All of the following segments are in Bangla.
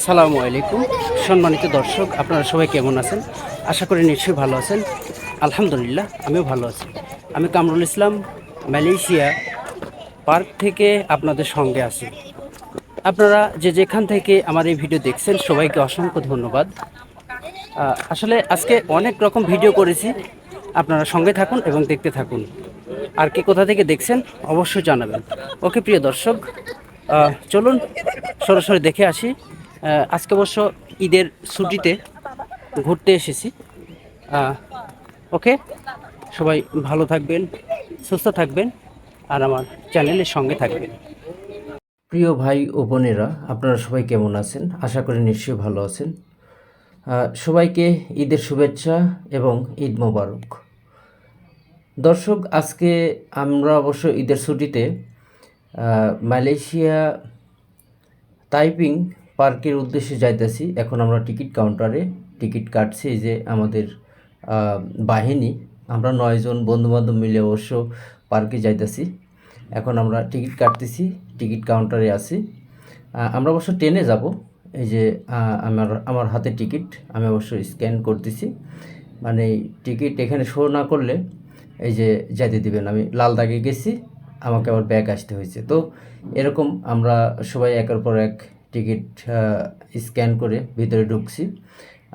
আসসালামু আলাইকুম সম্মানিত দর্শক, আপনারা সবাই কেমন আছেন? আশা করি নিশ্চয়ই ভালো আছেন। আলহামদুলিল্লাহ আমিও ভালো আছি। আমি কামরুল ইসলাম, মালয়েশিয়া পার্ক থেকে আপনাদের সঙ্গে আছি। আপনারা যে যেখান থেকে আমার এই ভিডিও দেখছেন সবাইকে অসংখ্য ধন্যবাদ। আসলে আজকে অনেক রকম ভিডিও করেছি, আপনারা সঙ্গে থাকুন এবং দেখতে থাকুন। আর কে কোথা থেকে দেখছেন অবশ্যই জানাবেন। ওকে প্রিয় দর্শক, চলুন সরাসরি দেখে আসি। আজকে অবশ্য ঈদের ছুটিতে ঘুরতে এসেছি। ওকে, সবাই ভালো থাকবেন, সুস্থ থাকবেন, আর আমার চ্যানেলের সঙ্গে থাকবেন। প্রিয় ভাই ও বোনেরা, আপনারা সবাই কেমন আছেন? আশা করি নিশ্চয়ই ভালো আছেন। সবাইকে ঈদের শুভেচ্ছা এবং ঈদ মোবারক। দর্শক, আজকে আমরা অবশ্য ঈদের ছুটিতে মালয়েশিয়া তাইপিং পার্কের উদ্দেশ্যে যাইতেছি। এখন আমরা টিকিট কাউন্টারে টিকিট কাটছি। এই যে আমাদের বাহিনী, আমরা 9 জন বন্ধুবান্ধব মিলে অবশ্য পার্কে যাইতেছি। এখন আমরা টিকিট কাটতেছি, টিকিট কাউন্টারে আছি। আমরা অবশ্য ট্রেনে যাব। এই যে আমার হাতে টিকিট, আমি অবশ্য স্ক্যান করতেছি। মানে টিকিট এখানে শো না করলে এই যে যাইতে দিবেন। আমি লাল দাগে গেছি, আমাকে আবার ব্যাক আসতে হয়েছে। তো এরকম আমরা সবাই একের পর এক টিকিট স্ক্যান করে ভিতরে ঢুকছি।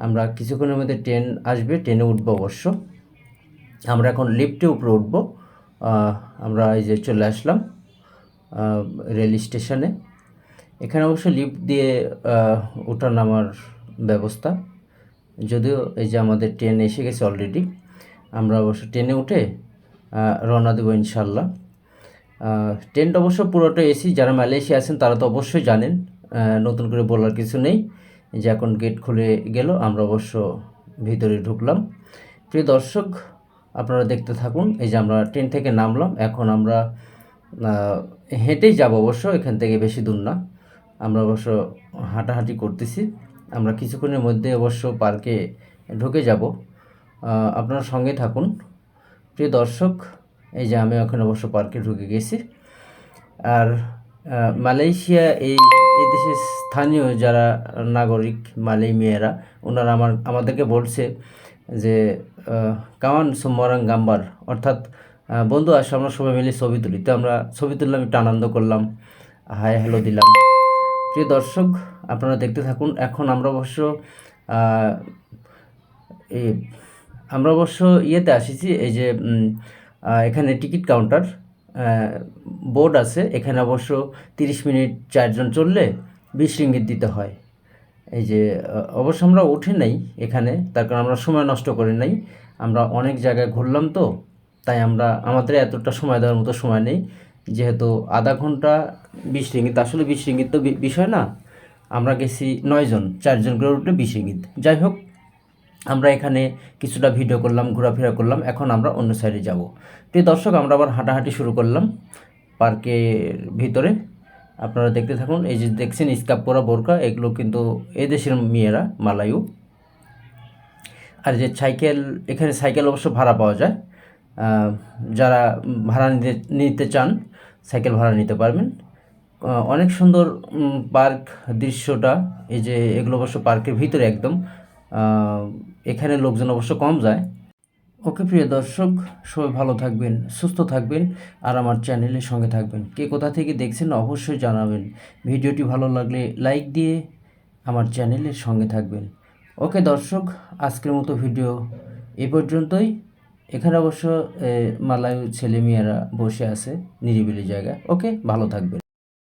আমরা কিছুক্ষণের মধ্যে ট্রেন আসবে, ট্রেনে উঠবো অবশ্য। আমরা এখন লিফটে উপরে উঠবো। আমরা এই যে চলে আসলাম রেল স্টেশনে। এখানে অবশ্য লিফট দিয়ে ওঠা নামার ব্যবস্থা, যদিও এই যে আমাদের ট্রেন এসে গেছে অলরেডি। আমরা অবশ্য ট্রেনে উঠে রওনা দেবো ইনশাল্লাহ। ট্রেনটা অবশ্য পুরোটা এসি। যারা মালয়েশিয়া আছেন তারা তো অবশ্যই জানেন, নতুন করে বলার কিছু নেই। যে এখন গেট খুলে গেল, আমরা অবশ্য ভিতরে ঢুকলাম। প্রিয় দর্শক, আপনারা দেখতে থাকুন। এই যে আমরা ট্রেন থেকে নামলাম, এখন আমরা হেঁটেই যাব অবশ্য, এখান থেকে বেশি দূর না। আমরা অবশ্য হাঁটাহাঁটি করতেছি। আমরা কিছুক্ষণের মধ্যে অবশ্য পার্কে ঢুকে যাব। আপনারা সঙ্গে থাকুন প্রিয় দর্শক। এই যে আমি এখন অবশ্য পার্কে ঢুকে গেছি। আর মালয়েশিয়া এই দেশের স্থানীয় যারা নাগরিক মালয় মেয়েরা, ওনারা আমাদেরকে বলছে যে কাওয়ান সুমরাং গাম্বার, অর্থাৎ বন্ধু আসে আমরা সবাই মিলে ছবি তুলি। তো আমরা ছবি তুললাম, একটু আনন্দ করলাম, হাই হ্যালো দিলাম। প্রিয় দর্শক, আপনারা দেখতে থাকুন। এখন আমরা অবশ্য ইয়েতে আসিছি। এই যে এখানে টিকিট কাউন্টার বোর্ড আছে। এখানে অবশ্য 30 মিনিট 4 জন চললে 20 রিঙ্গিত দিতে হয়। এই যে অবশ্য আমরা উঠে নাই এখানে, তার কারণ আমরা সময় নষ্ট করি নাই। আমরা অনেক জায়গায় ঘুরলাম, তো তাই আমাদের এতটা সময় দেওয়ার মতো সময় নেই। যেহেতু আধা ঘন্টা 20 রিঙ্গিত, আসলে 20 রিঙ্গিত তো বিষয় না। আমরা গেছি 9 জন, 4 জন করে উঠলে 20 রিঙ্গিত। যাই হোক, আমরা এখানে কিছুটা ভিডিও করলাম, ঘোরাফেরা করলাম। এখন আমরা অন্য সাইডে যাব। প্রিয় দর্শক, আমরা আবার হাঁটাহাঁটি শুরু করলাম পার্কের ভিতরে। আপনারা দেখতে থাকুন। এই যে দেখছেন স্কার্ফ পরা, বোরকা, এগুলো কিন্তু এদেশের মেয়েরা, মালায়ু। আর যে সাইকেল, এখানে সাইকেল অবশ্য ভাড়া পাওয়া যায়। যারা ভাড়া নিতে চান সাইকেল ভাড়া নিতে পারবেন। অনেক সুন্দর পার্ক দৃশ্যটা। এই যে এগুলো অবশ্য পার্কের ভিতরে একদম। এখানে লোকজন অবশ্য কম যায়। ওকে প্রিয় দর্শক, সবাই ভালো থাকবেন, সুস্থ থাকবেন, আর আমার চ্যানেলের সঙ্গে থাকবেন। কে কোথা থেকে দেখছেন অবশ্যই জানাবেন। ভিডিওটি ভালো লাগলে লাইক দিয়ে আমার চ্যানেলের সঙ্গে থাকবেন। ওকে দর্শক, আজকের মতো ভিডিও এ পর্যন্তই। এখানে অবশ্য মালায়ু ছেলে মেয়েরা বসে আছে নিরিবিলি জায়গায়। ওকে, ভালো থাকবেন।